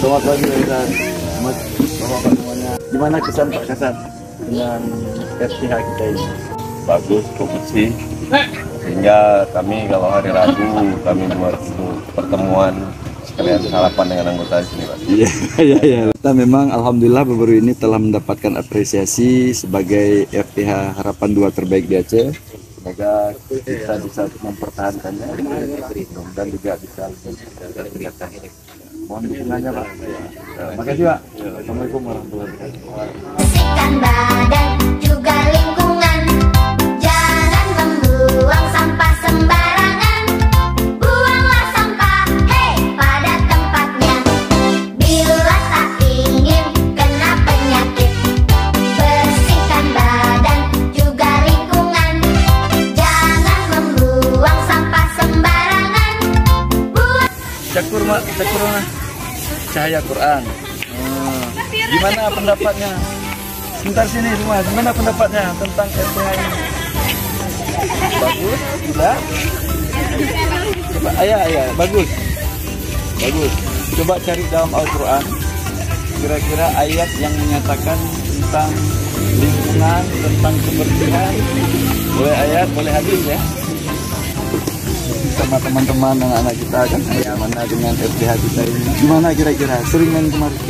Selamat pagi Pak Kasat. Bapak semuanya. Gimana kesan Pak Kasat dengan FTH kita ini? Bagus, cukup sih. Sehingga kami kalau hari Rabu kami buat pertemuan sekalian sarapan dengan anggota di sini, Pak. Iya. Kita memang alhamdulillah baru ini telah mendapatkan apresiasi sebagai FTH Harapan 2 terbaik di Aceh. Semoga kita bisa mempertahankannya dan juga bisa terlihatkan. Mohon dukungannya Pak. Makasih Pak. Assalamualaikum warahmatullahi wabarakatuh. Bersihkan badan juga lingkungan, jangan membuang sampah sembarangan. Buanglah sampah, hei, pada tempatnya. Bila tak ingin kena penyakit, bersihkan badan juga lingkungan, jangan membuang sampah sembarangan. Syakur Mak, cahaya Quran. Gimana pendapatnya? Sebentar sini semua, gimana pendapatnya tentang FTH ini? Bagus, tidak? Coba, ayah, bagus. Coba cari dalam Al-Quran, kira-kira ayat yang menyatakan tentang lingkungan, tentang kebersihan. Boleh ayat, boleh hadis ya. Sama teman-teman anak-anak kita kan bagaimana dengan FTH kita ini, gimana kira-kira sering main kemarin?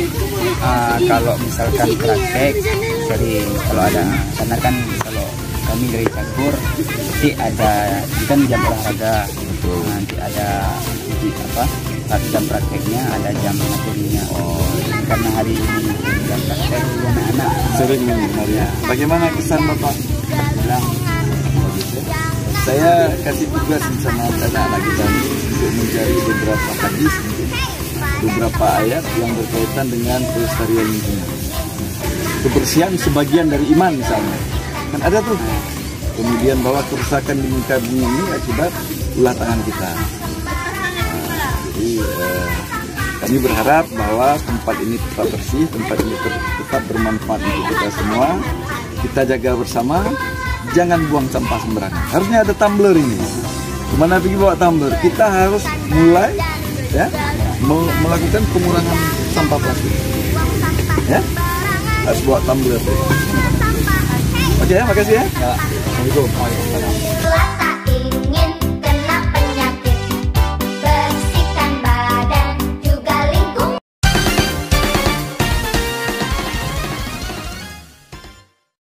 Kalau misalkan praktek sering, kalau ada, karena kan kalau kami dari campur nanti ada kan jam olahraga, nanti ada jam prakteknya, ada jam materinya. Karena hari ini jam praktek anak-anak Sering main kemarin. Bagaimana kesan Bapak? Saya kasih tugas sama anak-anak kita untuk mencari beberapa hadis, beberapa ayat yang berkaitan dengan pelestarian lingkungan. Kebersihan sebagian dari iman misalnya, kan ada tuh. Kemudian bahwa kerusakan di muka bumi ini akibat ulah tangan kita. Jadi kami berharap bahwa tempat ini tetap bersih, tempat ini tetap bermanfaat untuk kita semua. Kita jaga bersama. Jangan buang sampah sembarangan. Harusnya ada tumbler ini. Kemana pergi bawa tumbler? Kita harus mulai ya melakukan pengurangan sampah plastik. Ya, harus bawa tumbler. Oke, makasih ya. Assalamualaikum.